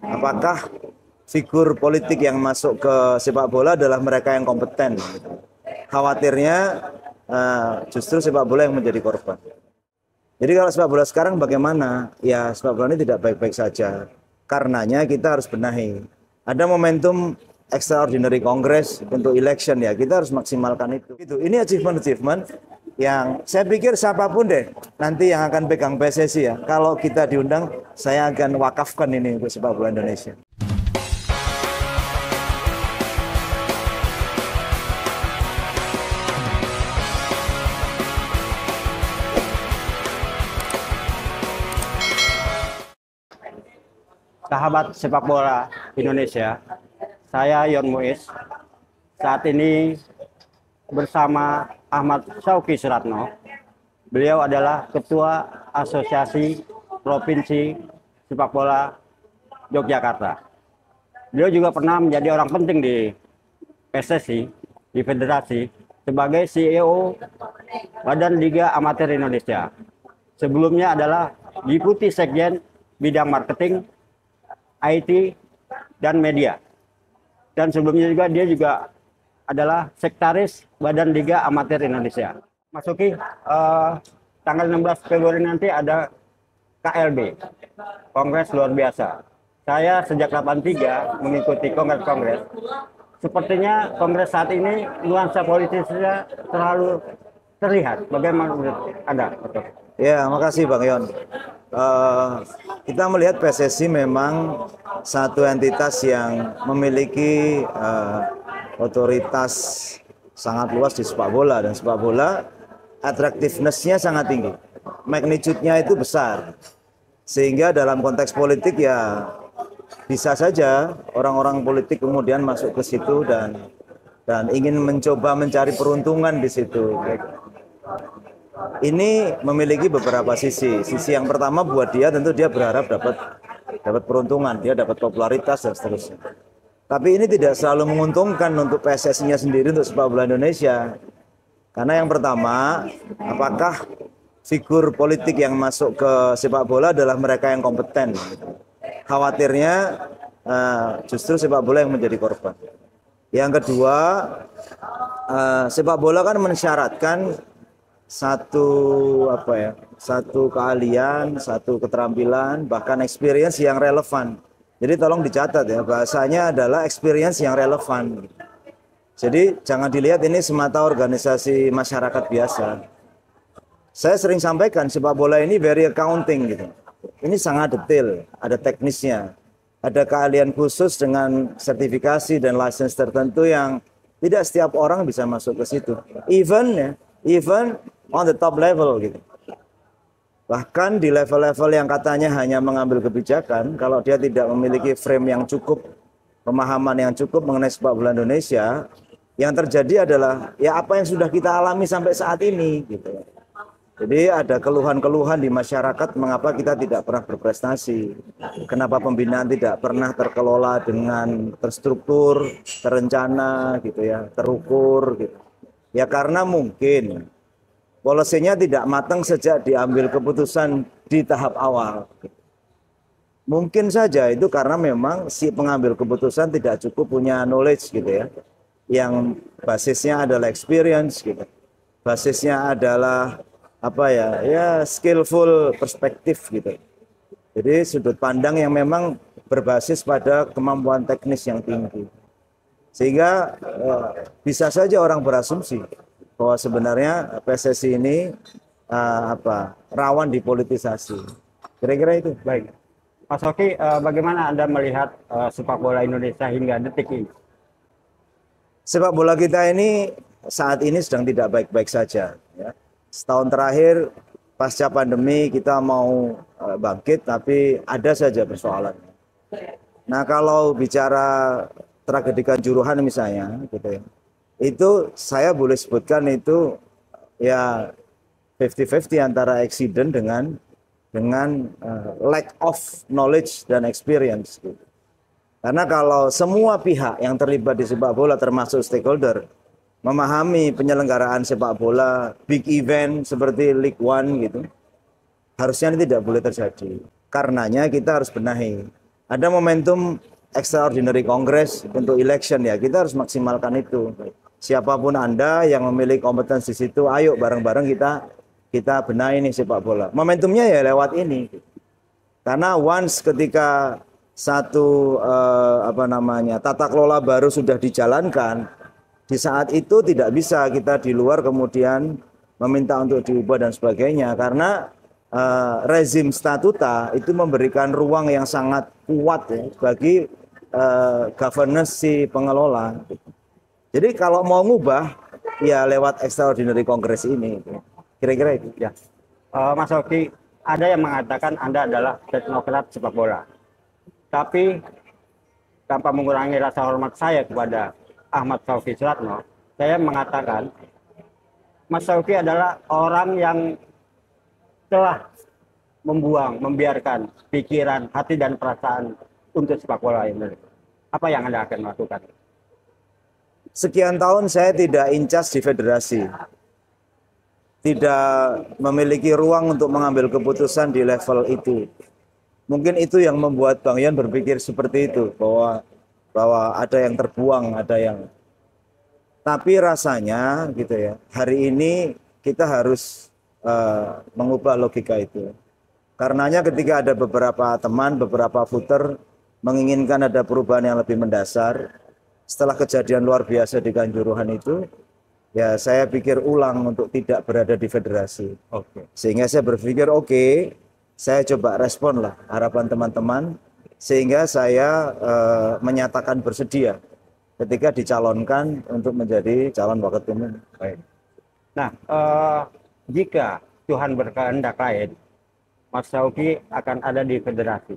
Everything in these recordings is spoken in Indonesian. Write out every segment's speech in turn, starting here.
apakah figur politik yang masuk ke sepak bola adalah mereka yang kompeten. Khawatirnya justru sepak bola yang menjadi korban. Jadi kalau sepak bola sekarang bagaimana? Ya sepak bola ini tidak baik-baik saja. Karenanya kita harus benahi. Ada momentum extraordinary congress untuk election ya, kita harus maksimalkan itu. Ini achievement yang saya pikir siapapun deh nanti yang akan pegang PSSI ya. Kalau kita diundang, saya akan wakafkan ini untuk sepak bola Indonesia. Sahabat sepak bola Indonesia, saya Yon Muiz. Saat ini bersama Ahmad Syauki Suratno. Beliau adalah Ketua Asosiasi Provinsi Sepak Bola Yogyakarta. Beliau juga pernah menjadi orang penting di PSSI, di Federasi, sebagai CEO Badan Liga Amatir Indonesia. Sebelumnya adalah Deputi Sekjen Bidang Marketing, IT, dan Media. Dan sebelumnya juga dia juga adalah Sekretaris Badan Liga Amatir Indonesia. Masuki tanggal 16 Februari nanti ada KLB, Kongres Luar Biasa. Saya sejak 83 mengikuti kongres-kongres. Sepertinya kongres saat ini nuansa politisnya terlalu terlihat. Bagaimana menurut Anda? Ya, makasih Bang Yon. Kita melihat PSSI memang satu entitas yang memiliki otoritas sangat luas di sepak bola, dan sepak bola attractiveness-nya sangat tinggi, magnitude-nya itu besar, sehingga dalam konteks politik ya bisa saja orang-orang politik kemudian masuk ke situ dan ingin mencoba mencari peruntungan di situ. Ini memiliki beberapa sisi. Sisi yang pertama buat dia tentu dia berharap dapat peruntungan, dia dapat popularitas dan seterusnya. Tapi ini tidak selalu menguntungkan untuk PSSI-nya sendiri, untuk sepak bola Indonesia. Karena yang pertama, apakah figur politik yang masuk ke sepak bola adalah mereka yang kompeten. Khawatirnya justru sepak bola yang menjadi korban. Yang kedua, sepak bola kan mensyaratkan satu keahlian, satu keterampilan, bahkan experience yang relevan. Jadi tolong dicatat ya, bahasanya adalah experience yang relevan. Jadi jangan dilihat ini semata organisasi masyarakat biasa. Saya sering sampaikan sepak bola ini very accounting gitu. Ini sangat detail, ada teknisnya, ada keahlian khusus dengan sertifikasi dan license tertentu yang tidak setiap orang bisa masuk ke situ. Even on the top level gitu. Bahkan di level-level yang katanya hanya mengambil kebijakan, kalau dia tidak memiliki frame yang cukup, pemahaman yang cukup mengenai sepak bola Indonesia, yang terjadi adalah ya apa yang sudah kita alami sampai saat ini gitu. Jadi ada keluhan-keluhan di masyarakat mengapa kita tidak pernah berprestasi, kenapa pembinaan tidak pernah terkelola dengan terstruktur, terencana gitu ya, terukur gitu. Ya karena mungkin polisinya tidak matang sejak diambil keputusan di tahap awal. Mungkin saja itu karena memang si pengambil keputusan tidak cukup punya knowledge gitu ya. Yang basisnya adalah experience gitu. Basisnya adalah skillful perspektif gitu. Jadi sudut pandang yang memang berbasis pada kemampuan teknis yang tinggi. Sehingga bisa saja orang berasumsi bahwa sebenarnya PSSI ini rawan dipolitisasi. Kira-kira itu. Baik. Mas Oki, bagaimana Anda melihat sepak bola Indonesia hingga detik ini? Sepak bola kita ini saat ini sedang tidak baik-baik saja. Ya. Setahun terakhir pasca pandemi kita mau bangkit, tapi ada saja persoalan. Nah kalau bicara tragedi Kanjuruhan misalnya, gitu ya. Itu saya boleh sebutkan itu ya 50-50 antara accident dengan lack of knowledge dan experience gitu. Karena kalau semua pihak yang terlibat di sepak bola termasuk stakeholder memahami penyelenggaraan sepak bola big event seperti League One gitu, harusnya ini tidak boleh terjadi. Karenanya kita harus benahi. ada momentum extraordinary congress untuk election ya, kita harus maksimalkan itu. Siapapun Anda yang memiliki kompetensi di situ, ayo bareng-bareng kita benahi nih sepak bola. Momentumnya ya lewat ini. Karena once ketika satu tata kelola baru sudah dijalankan, di saat itu tidak bisa kita di luar kemudian meminta untuk diubah dan sebagainya, karena rezim statuta itu memberikan ruang yang sangat kuat ya, bagi governance si pengelola. Jadi kalau mau ngubah ya lewat extraordinary congress ini, kira-kira itu ya. Mas Oki, ada yang mengatakan Anda adalah teknokrat sepak bola, tapi tanpa mengurangi rasa hormat saya kepada Ahmad Syauqi Suratno, saya mengatakan Mas Syauqi adalah orang yang telah membiarkan pikiran, hati dan perasaan untuk sepak bola ini. Apa yang Anda akan lakukan? Sekian tahun saya tidak incas di federasi, tidak memiliki ruang untuk mengambil keputusan di level itu. Mungkin itu yang membuat Bang Yon berpikir seperti itu, bahwa ada yang terbuang, ada yang. Tapi rasanya gitu ya, hari ini kita harus mengubah logika itu. Karenanya ketika ada beberapa teman, beberapa footer menginginkan ada perubahan yang lebih mendasar, setelah kejadian luar biasa di Kanjuruhan itu, ya saya pikir ulang untuk tidak berada di federasi. Sehingga saya berpikir saya coba respon lah harapan teman-teman, sehingga saya menyatakan bersedia ketika dicalonkan untuk menjadi calon wakil umum. Nah, jika Tuhan berkehendak lain, Mas Syauqi akan ada di federasi.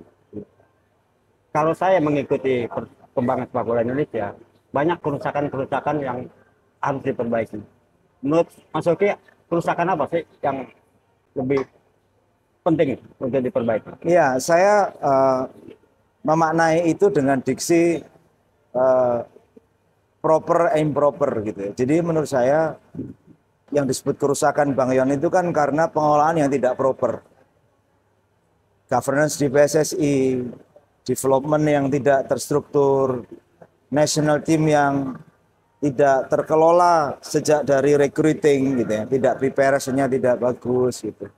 Kalau saya mengikuti perkembangan sepak bola Indonesia, banyak kerusakan-kerusakan yang harus diperbaiki. Menurut Mas Syauqi, kerusakan apa sih yang lebih penting untuk diperbaiki? Ya, saya memaknai itu dengan diksi proper, improper gitu ya. Jadi menurut saya yang disebut kerusakan Bang Yon itu kan karena pengelolaan yang tidak proper. Governance di PSSI, development yang tidak terstruktur, national team yang tidak terkelola sejak dari recruiting gitu ya, tidak preparation-nya tidak bagus gitu.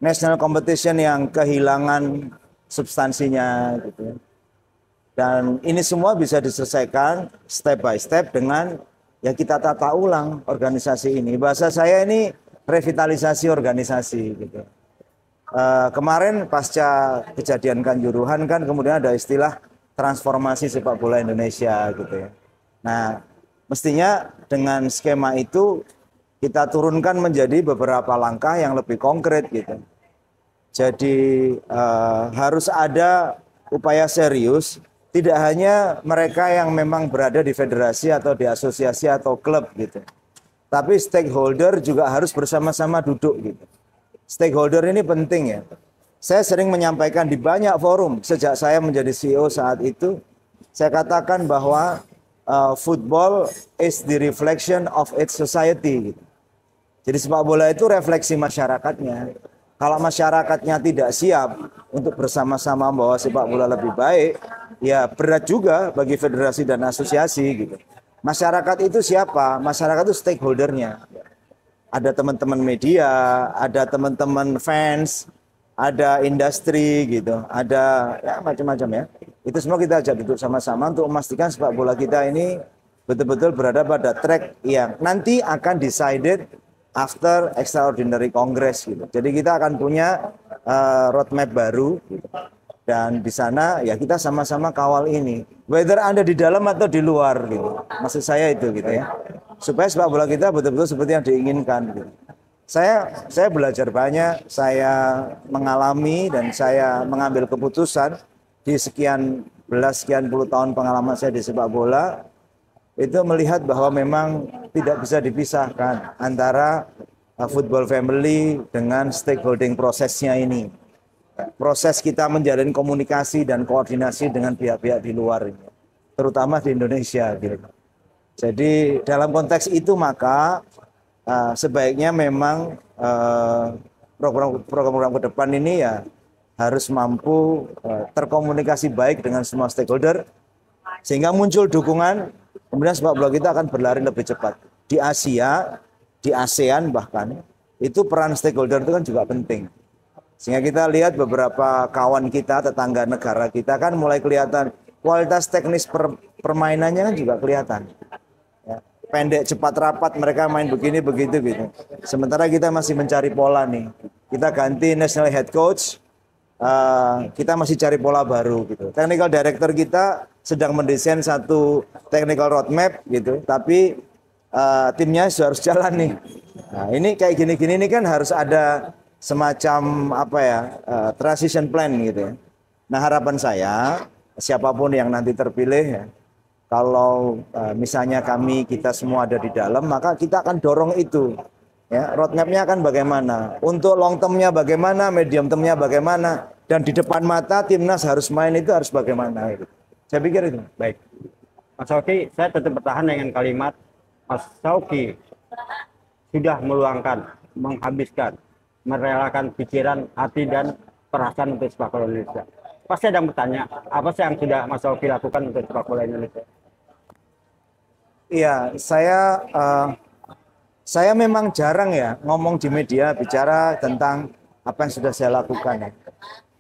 National competition yang kehilangan substansinya gitu. Dan ini semua bisa diselesaikan step by step dengan ya kita tata ulang organisasi ini. Bahasa saya ini revitalisasi organisasi gitu. Kemarin pasca kejadian Kanjuruhan kan kemudian ada istilah transformasi sepak bola Indonesia gitu ya. Nah, mestinya dengan skema itu kita turunkan menjadi beberapa langkah yang lebih konkret gitu. Jadi harus ada upaya serius, tidak hanya mereka yang memang berada di federasi atau di asosiasi atau klub gitu. Tapi stakeholder juga harus bersama-sama duduk gitu. Stakeholder ini penting ya. Saya sering menyampaikan di banyak forum sejak saya menjadi CEO saat itu, saya katakan bahwa football is the reflection of its society gitu. Jadi sepak bola itu refleksi masyarakatnya. Kalau masyarakatnya tidak siap untuk bersama-sama membawa sepak bola lebih baik, ya berat juga bagi federasi dan asosiasi gitu. Masyarakat itu siapa? Masyarakat itu stakeholdernya. Ada teman-teman media, ada teman-teman fans, ada industri gitu, ada ya macam-macam ya. Itu semua kita ajak duduk sama-sama untuk memastikan sepak bola kita ini betul-betul berada pada track yang nanti akan decided after extraordinary congress gitu. Jadi kita akan punya roadmap baru gitu. Dan di sana ya kita sama-sama kawal ini, whether Anda di dalam atau di luar gitu. Maksud saya itu gitu ya. Supaya sepak bola kita betul-betul seperti yang diinginkan gitu. Saya belajar banyak, saya mengalami dan saya mengambil keputusan di sekian puluh tahun pengalaman saya di sepak bola, itu melihat bahwa memang tidak bisa dipisahkan antara football family dengan stakeholding prosesnya ini. Proses kita menjalin komunikasi dan koordinasi dengan pihak-pihak di luar ini, terutama di Indonesia gitu. Jadi dalam konteks itu maka sebaiknya memang program-program ke depan ini ya harus mampu terkomunikasi baik dengan semua stakeholder, sehingga muncul dukungan, kemudian sepak bola kita akan berlari lebih cepat. Di Asia, di ASEAN bahkan, itu peran stakeholder itu kan juga penting. Sehingga kita lihat beberapa kawan kita, tetangga negara kita kan mulai kelihatan kualitas teknis permainannya kan juga kelihatan. Ya, pendek, cepat, rapat, mereka main begini, begitu gitu. Sementara kita masih mencari pola nih. Kita ganti national head coach, kita masih cari pola baru gitu. Technical director kita sedang mendesain satu technical roadmap gitu, tapi timnya harus jalan nih. Nah, ini kayak gini-gini ini kan harus ada semacam apa ya, transition plan gitu ya. Nah, harapan saya siapapun yang nanti terpilih ya, kalau misalnya kita semua ada di dalam, maka kita akan dorong itu. Ya, roadmap-nya akan bagaimana, untuk long term-nya bagaimana, medium term-nya bagaimana, dan di depan mata timnas harus main itu harus bagaimana. Gitu. Saya pikir itu. Baik, Mas Sauki, saya tetap bertahan dengan kalimat Mas Sauki sudah meluangkan, menghabiskan, merelakan pikiran, hati, dan perasaan untuk sepak bola Indonesia. Pasti ada yang bertanya, apa sih yang sudah Mas Sauki lakukan untuk sepak bola Indonesia? Iya, saya memang jarang ya ngomong di media bicara tentang apa yang sudah saya lakukan ya.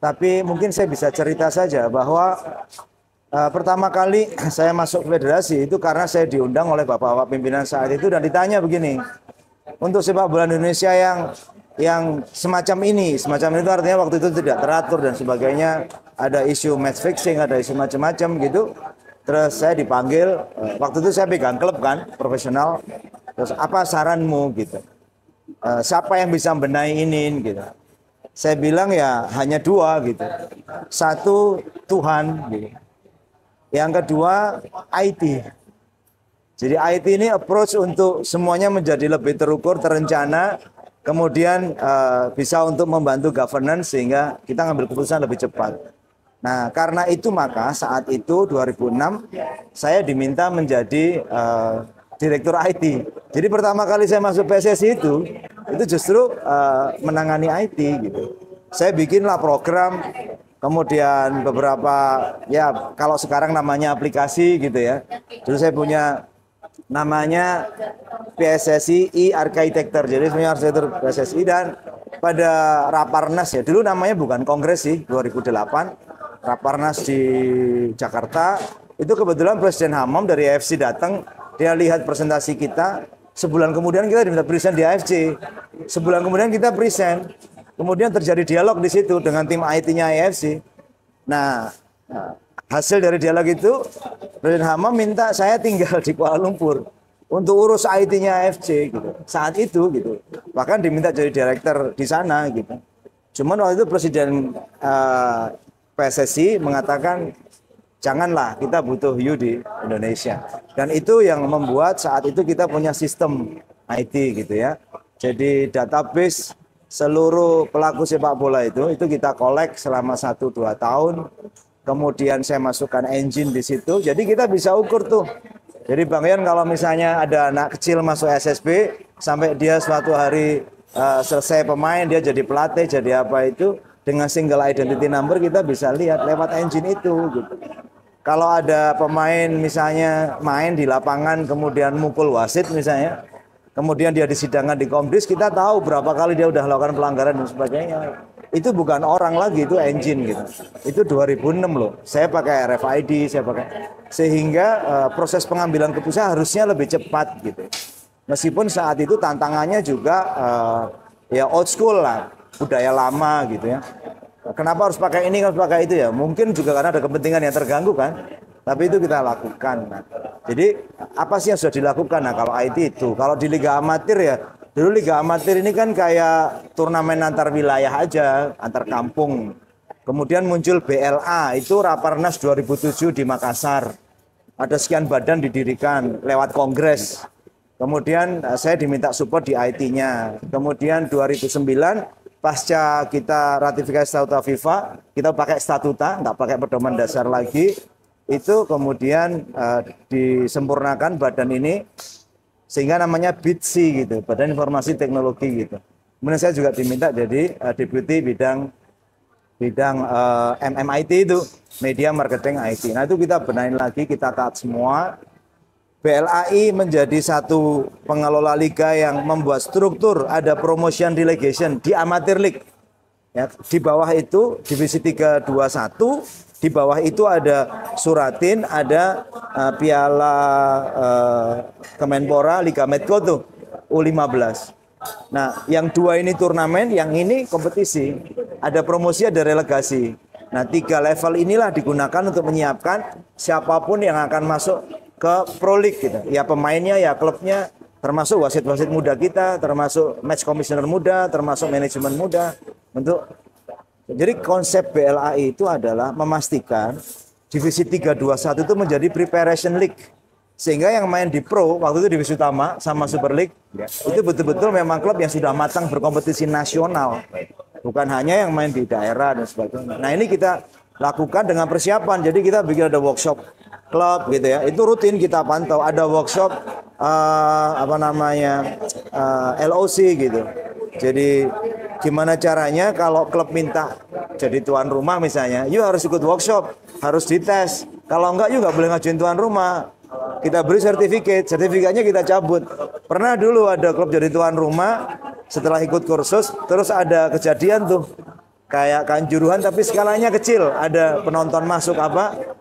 Tapi mungkin saya bisa cerita saja bahwa pertama kali saya masuk federasi itu karena saya diundang oleh bapak-bapak pimpinan saat itu dan ditanya begini, untuk sepak bola Indonesia yang semacam itu artinya waktu itu tidak teratur dan sebagainya, ada isu match fixing, ada isu macam-macam gitu. Terus saya dipanggil, waktu itu saya pegang klub kan, profesional. Terus apa saranmu gitu? Siapa yang bisa membenahi ini gitu? Saya bilang ya hanya dua gitu. Satu, Tuhan gitu. Yang kedua, IT. Jadi IT ini approach untuk semuanya menjadi lebih terukur, terencana, kemudian bisa untuk membantu governance sehingga kita ngambil keputusan lebih cepat. Nah, karena itu maka saat itu 2006 saya diminta menjadi direktur IT. Jadi pertama kali saya masuk PSSI itu justru menangani IT gitu. Saya bikinlah program, kemudian beberapa ya kalau sekarang namanya aplikasi gitu ya. Dulu saya punya namanya PSSI e-Architecture. Jadi punya arsitektur PSSI dan pada Raparnas ya. Dulu namanya bukan kongres sih, 2008. Raparnas di Jakarta, itu kebetulan Presiden Hamam dari AFC datang, dia lihat presentasi kita, sebulan kemudian kita diminta present di AFC, sebulan kemudian kita present, kemudian terjadi dialog di situ dengan tim IT-nya AFC. Nah, hasil dari dialog itu, Presiden Hamam minta saya tinggal di Kuala Lumpur untuk urus IT-nya AFC gitu. Saat itu gitu, bahkan diminta jadi direktur di sana gitu. Cuman waktu itu Presiden PSSI mengatakan janganlah, kita butuh you di Indonesia. Dan itu yang membuat saat itu kita punya sistem IT gitu ya. Jadi database seluruh pelaku sepak bola itu kita kolek selama 1-2 tahun. Kemudian saya masukkan engine di situ. Jadi kita bisa ukur tuh. Jadi Bang Yan kalau misalnya ada anak kecil masuk SSB sampai dia suatu hari selesai pemain, dia jadi pelatih, jadi apa itu, dengan single identity number kita bisa lihat lewat engine itu gitu. Kalau ada pemain misalnya main di lapangan kemudian mukul wasit misalnya, kemudian dia disidangkan di Komdis, kita tahu berapa kali dia udah melakukan pelanggaran dan sebagainya. Itu bukan orang lagi, itu engine gitu. Itu 2006 loh. Saya pakai RFID, sehingga proses pengambilan keputusan harusnya lebih cepat gitu. Meskipun saat itu tantangannya juga ya old school lah, budaya lama gitu ya. Kenapa harus pakai ini, harus pakai itu ya? Mungkin juga karena ada kepentingan yang terganggu kan. Tapi itu kita lakukan. Nah, jadi apa sih yang sudah dilakukan? Nah, kalau IT itu, kalau di Liga Amatir ya, dulu Liga Amatir ini kan kayak turnamen antar wilayah aja, antar kampung. Kemudian muncul BLA, itu Raparnas 2007 di Makassar. Ada sekian badan didirikan lewat kongres. Kemudian saya diminta support di IT-nya. Kemudian 2009 pasca kita ratifikasi statuta FIFA, kita pakai statuta, nggak pakai pedoman dasar lagi. Itu kemudian disempurnakan badan ini sehingga namanya BITSI gitu, Badan Informasi Teknologi gitu. Kemudian saya juga diminta jadi deputi bidang bidang MMIT itu, media marketing IT. Nah itu kita benahin lagi, kita taat semua. BLAI menjadi satu pengelola liga yang membuat struktur, ada promotion delegation di amatir league. Ya, di bawah itu divisi 321, di bawah itu ada Suratin, ada Piala Kemenpora, Liga Medco tuh U15. Nah, yang dua ini turnamen, yang ini kompetisi. Ada promosi, ada relegasi. Nah, 3 level inilah digunakan untuk menyiapkan siapapun yang akan masuk ke Pro League gitu. Ya pemainnya, ya klubnya, termasuk wasit-wasit muda kita, termasuk match commissioner muda, termasuk manajemen muda. Jadi konsep BLAI itu adalah memastikan divisi 321 itu menjadi preparation league. Sehingga yang main di Pro, waktu itu divisi utama sama Super League, itu betul-betul memang klub yang sudah matang berkompetisi nasional. Bukan hanya yang main di daerah dan sebagainya. Nah ini kita lakukan dengan persiapan. Jadi kita bikin ada workshop klub gitu ya. Itu rutin kita pantau. Ada workshop LOC gitu. Jadi gimana caranya kalau klub minta jadi tuan rumah misalnya, you harus ikut workshop, harus dites. Kalau enggak, you nggak boleh ngajuin tuan rumah. Kita beri sertifikatnya kita cabut. Pernah dulu ada klub jadi tuan rumah, setelah ikut kursus, terus ada kejadian tuh kayak Kanjuruhan tapi skalanya kecil. Ada penonton masuk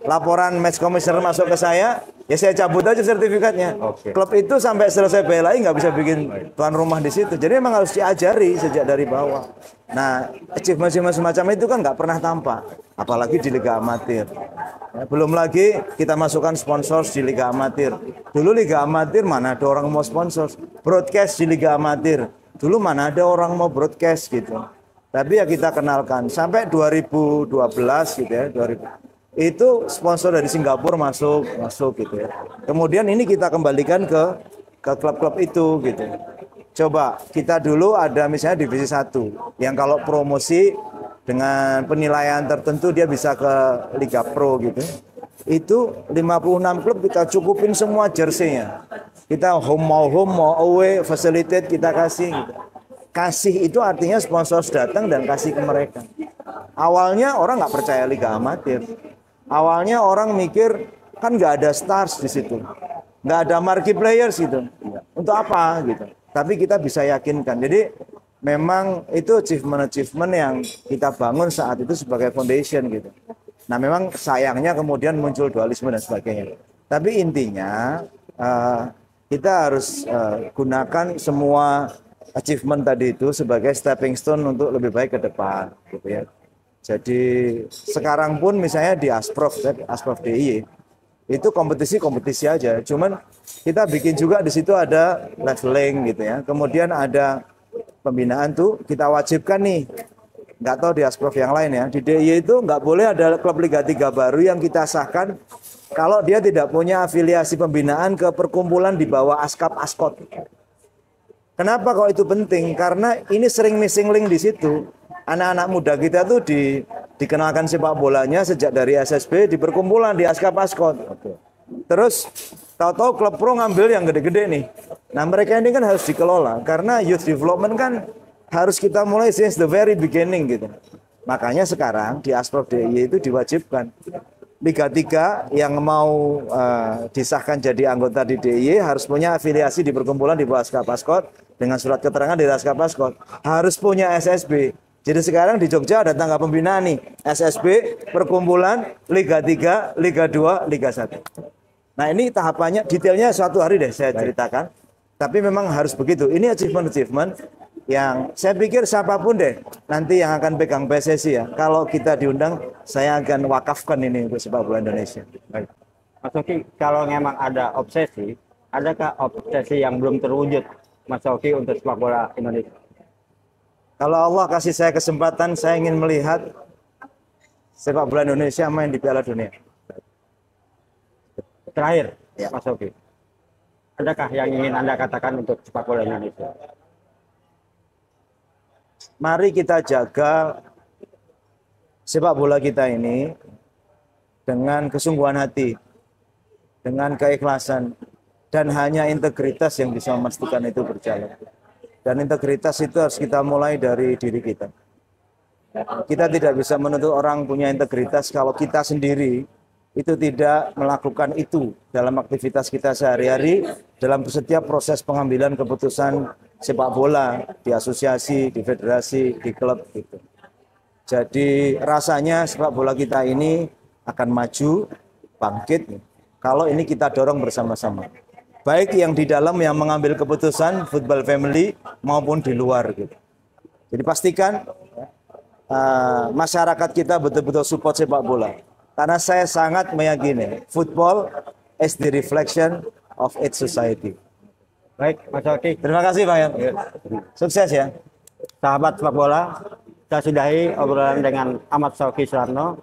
laporan match commissioner masuk ke saya, ya saya cabut aja sertifikatnya. Klub itu sampai selesai BLAI nggak bisa bikin tuan rumah di situ. Jadi memang harus diajari sejak dari bawah. Nah, achievement semacam itu kan nggak pernah tampak, apalagi di Liga Amatir. Ya, belum lagi kita masukkan sponsor di Liga Amatir. Dulu Liga Amatir mana ada orang mau sponsor? Broadcast di Liga Amatir. Dulu mana ada orang mau broadcast gitu. Tapi ya kita kenalkan sampai 2012 gitu ya, 2000. Itu sponsor dari Singapura masuk gitu ya. Kemudian ini kita kembalikan ke klub-klub itu gitu. Coba kita dulu ada misalnya divisi 1 yang kalau promosi dengan penilaian tertentu dia bisa ke Liga Pro gitu. Itu 56 klub kita cukupin semua jersey-nya. Kita home mau away facilitate kita kasih gitu. Kasih itu artinya sponsor datang dan kasih ke mereka. Awalnya orang nggak percaya Liga Amatir. Awalnya orang mikir kan nggak ada stars di situ, nggak ada marquee players gitu. Untuk apa gitu? Tapi kita bisa yakinkan. Jadi memang itu achievement yang kita bangun saat itu sebagai foundation gitu. Nah memang sayangnya kemudian muncul dualisme dan sebagainya. Tapi intinya kita harus gunakan semua achievement tadi itu sebagai stepping stone untuk lebih baik ke depan gitu ya. Jadi sekarang pun misalnya di Asprof DIY itu kompetisi aja. Cuman kita bikin juga di situ ada leveling gitu ya. Kemudian ada pembinaan tuh kita wajibkan nih. Nggak tahu di Asprof yang lain ya. Di DIY itu nggak boleh ada klub Liga 3 baru yang kita sahkan kalau dia tidak punya afiliasi pembinaan ke perkumpulan di bawah Askap Askot. Kenapa kok itu penting? Karena ini sering missing link di situ. Anak-anak muda kita tuh dikenalkan sepak bolanya sejak dari SSB di perkumpulan di Askap Askot. Terus tahu-tahu klub pro ngambil yang gede-gede nih. Nah mereka ini kan harus dikelola karena youth development kan harus kita mulai since the very beginning gitu. Makanya sekarang di Asprof DIY itu diwajibkan. Liga 3 yang mau disahkan jadi anggota di DIY harus punya afiliasi di perkumpulan di bawah Askap Askot dengan surat keterangan dari Askap Askot. Harus punya SSB. Jadi sekarang di Jogja ada tangga pembinaan nih, SSB, perkumpulan, Liga 3, Liga 2, Liga 1. Nah ini tahapannya, detailnya suatu hari deh saya ceritakan. Tapi memang harus begitu. Ini achievement yang saya pikir siapapun deh nanti yang akan pegang PSSI ya. Kalau kita diundang, saya akan wakafkan ini untuk sepak bola Indonesia. Baik. Mas Oki, kalau memang ada obsesi, adakah obsesi yang belum terwujud Mas Oki untuk sepak bola Indonesia? Kalau Allah kasih saya kesempatan, saya ingin melihat sepak bola Indonesia main di Piala Dunia. Terakhir, ya. Mas Oki, adakah yang ingin Anda katakan untuk sepak bola Indonesia? Mari kita jaga sepak bola kita ini dengan kesungguhan hati, dengan keikhlasan, dan hanya integritas yang bisa memastikan itu berjalan. Dan integritas itu harus kita mulai dari diri kita. Kita tidak bisa menuntut orang punya integritas kalau kita sendiri itu tidak melakukan itu dalam aktivitas kita sehari-hari, dalam setiap proses pengambilan keputusan sepak bola, di asosiasi, di federasi, di klub gitu. Jadi rasanya sepak bola kita ini akan maju, bangkit, kalau ini kita dorong bersama-sama. Baik yang di dalam yang mengambil keputusan, football family, maupun di luar gitu. Jadi pastikan masyarakat kita betul-betul support sepak bola. Karena saya sangat meyakini football is the reflection of its society. Baik, Mas Sauki. Terima kasih Bang Yan. Sukses ya. Sahabat sepak bola, saya sudahi obrolan dengan Ahmad Sauki Suratno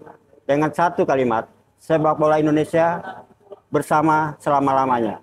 dengan satu kalimat, sepak bola Indonesia bersama selama-lamanya.